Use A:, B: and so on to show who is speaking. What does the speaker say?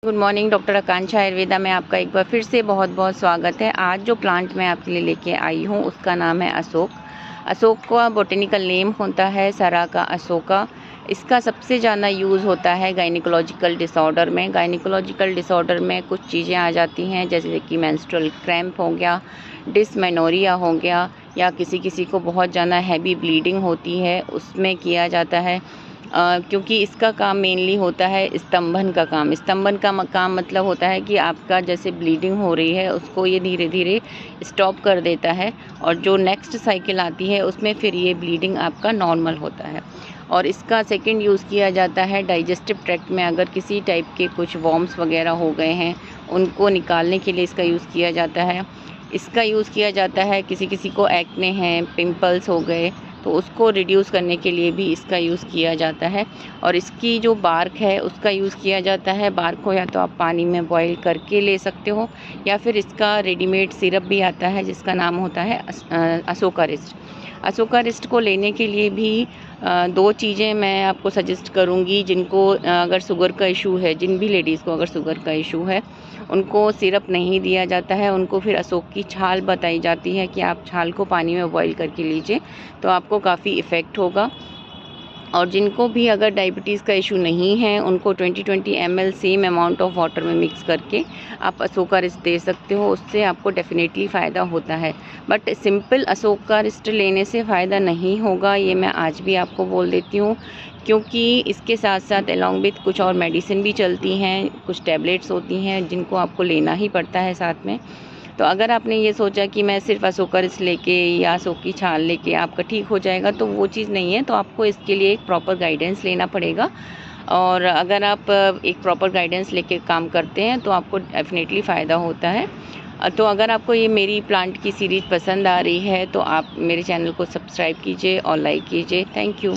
A: Good morning, doctor आकांक्षा आयुर्वेदा में आपका एक बार फिर से बहुत बहुत स्वागत है। आज जो प्लांट मैं आपके लिए लेके आई हूँ उसका नाम है अशोक। अशोक का बॉटेनिकल नेम होता है सराका अशोका। इसका सबसे ज़्यादा यूज़ होता है गायनिकोलॉजिकल डिसऑर्डर में। गायनिकोलॉजिकल डिसऑर्डर में कुछ चीज़ें आ जाती हैं जैसे कि मेंस्ट्रुअल क्रैम्प हो गया, डिसमेनोरिया हो गया, या किसी किसी को बहुत ज़्यादा हैवी ब्लीडिंग होती है, उसमें किया जाता है। क्योंकि इसका काम मेनली होता है स्तंभन का काम। स्तंभन का काम मतलब होता है कि आपका जैसे ब्लीडिंग हो रही है उसको ये धीरे धीरे स्टॉप कर देता है, और जो नेक्स्ट साइकिल आती है उसमें फिर ये ब्लीडिंग आपका नॉर्मल होता है। और इसका सेकंड यूज़ किया जाता है डाइजेस्टिव ट्रैक्ट में। अगर किसी टाइप के कुछ वॉर्म्स वगैरह हो गए हैं उनको निकालने के लिए इसका यूज़ किया जाता है। इसका यूज़ किया जाता है किसी किसी को एक्ने हैं, पिंपल्स हो गए, तो उसको रिड्यूस करने के लिए भी इसका यूज़ किया जाता है। और इसकी जो बार्क है उसका यूज़ किया जाता है। बार्क को या तो आप पानी में बॉईल करके ले सकते हो, या फिर इसका रेडीमेड सिरप भी आता है जिसका नाम होता है अशोकारिस्ट। अशोकारिस्ट को लेने के लिए भी दो चीज़ें मैं आपको सजेस्ट करूँगी। जिनको अगर शुगर का इशू है, जिन भी लेडीज़ को अगर शुगर का इशू है उनको सिरप नहीं दिया जाता है, उनको फिर अशोक की छाल बताई जाती है कि आप छाल को पानी में बॉईल करके लीजिए तो आपको काफ़ी इफ़ेक्ट होगा। और जिनको भी अगर डायबिटीज़ का इशू नहीं है उनको 20-20 ml same amount of water में मिक्स करके आप अशोकारिस्ट दे सकते हो, उससे आपको डेफिनेटली फ़ायदा होता है। बट सिंपल अशोकारिस्ट लेने से फ़ायदा नहीं होगा, ये मैं आज भी आपको बोल देती हूँ, क्योंकि इसके साथ साथ अलॉन्ग विथ कुछ और मेडिसिन भी चलती हैं, कुछ टैबलेट्स होती हैं जिनको आपको लेना ही पड़ता है साथ में। तो अगर आपने ये सोचा कि मैं सिर्फ अशोकारिस्ट लेके या अशोक की छाल लेके आपका ठीक हो जाएगा, तो वो चीज़ नहीं है। तो आपको इसके लिए एक प्रॉपर गाइडेंस लेना पड़ेगा, और अगर आप एक प्रॉपर गाइडेंस लेके काम करते हैं तो आपको डेफिनेटली फ़ायदा होता है। तो अगर आपको ये मेरी प्लांट की सीरीज़ पसंद आ रही है तो आप मेरे चैनल को सब्सक्राइब कीजिए और लाइक कीजिए। Thank you.